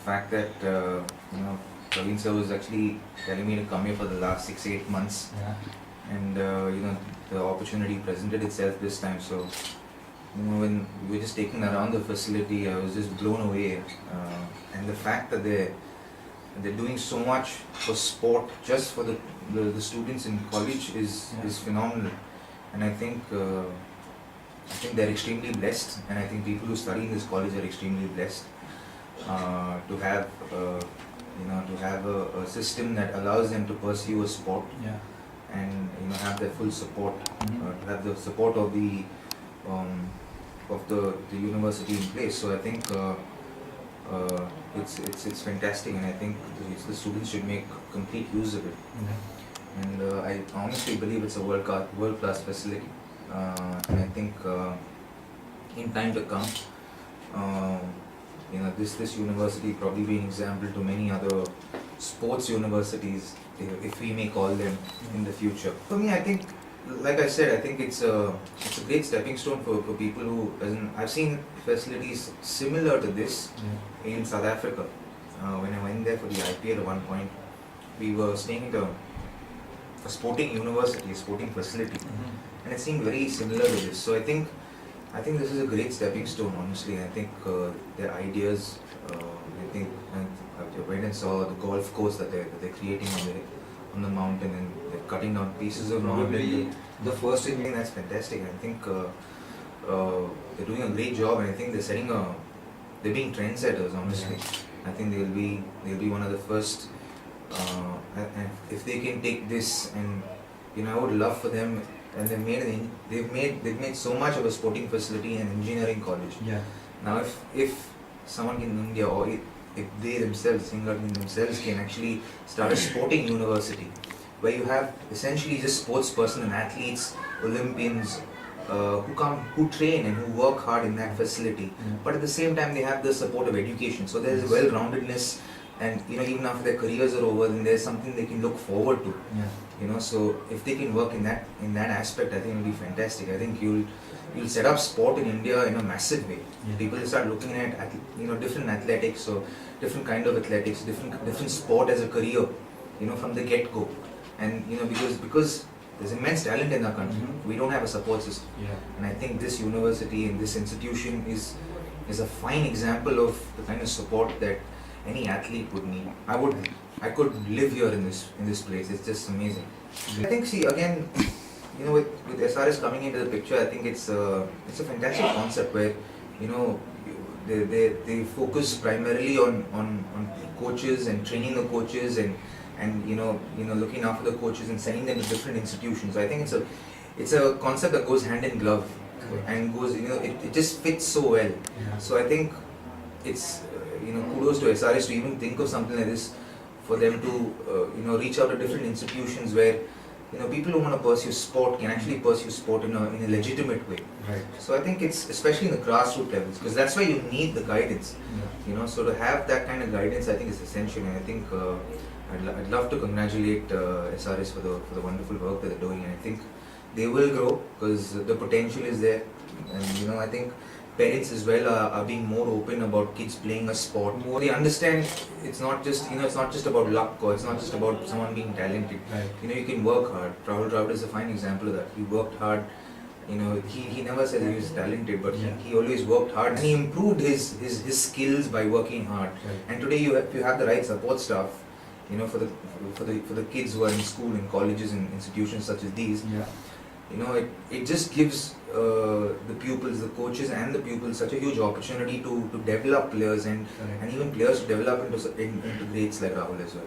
fact that Praveen sir was actually telling me to come here for the last 6-8 months, and the opportunity presented itself this time. So when we were just taking around the facility, I was just blown away, and the fact that they're doing so much for sport just for the students in college is phenomenal, and I think they're extremely blessed, and I think people who study in this college are extremely blessed to have a system that allows them to pursue a sport and have their full support, to have the support of the university in place. So I think it's fantastic, and I think the students should make complete use of it. And I honestly believe it's a world-class facility, and I think in time to come, this university probably be an example to many other sports universities, if we may call them, in the future. For me, I think, like I said, I think it's a great stepping stone for people who, I've seen facilities similar to this in South Africa. When I went there for the IPL at one point, we were staying at a sporting university, a sporting facility, and it seemed very similar to this. So I think this is a great stepping stone, honestly. I think their ideas, I went and saw the golf course that they're creating on the mountain, and they're cutting down pieces of mountain. The first thing, that's fantastic. I think they're doing a great job, and I think they're being trendsetters, honestly. I think they'll be one of the first, and if they can take this, and I would love for them. And they've made so much of a sporting facility and engineering college. Now, if someone in India, or if they themselves, Sinhgad themselves, can actually start a sporting university where you have essentially just sports person and athletes, Olympians, who train and who work hard in that facility, but at the same time they have the support of education. So there's a well-roundedness, and even after their careers are over, then there's something they can look forward to. So if they can work in that aspect, I think it'll be fantastic. I think you'll set up sport in India in a massive way. People will start looking at different athletics, so different kind of athletics, different sport as a career, from the get-go. And because there's immense talent in our country, we don't have a support system. And I think this university and this institution is a fine example of the kind of support that any athlete would need. I could live here in this place. It's just amazing. I think, see, again, with SRS coming into the picture, I think it's a fantastic concept where they focus primarily on coaches and training the coaches and looking after the coaches and sending them to different institutions. I think it's a concept that goes hand in glove and goes, it just fits so well. So I think it's kudos to SRS to even think of something like this, for them to reach out to different institutions where people who want to pursue sport can actually pursue sport in a legitimate way. So I think it's especially in the grassroots levels, because that's why you need the guidance. So to have that kind of guidance, I think is essential, and I think I'd love to congratulate SRS for the wonderful work that they're doing, and I think they will grow because the potential is there, and I think parents as well are being more open about kids playing a sport. More they understand it's not just about luck, or it's not just about someone being talented. You can work hard. Rahul is a fine example of that. He worked hard. He never said he was talented, but he always worked hard, and he improved his skills by working hard. And today you have the right support staff, for the kids who are in school and colleges and institutions such as these. It just gives the pupils, the coaches and the pupils such a huge opportunity to develop players and even players to develop into greats like Rahul as well.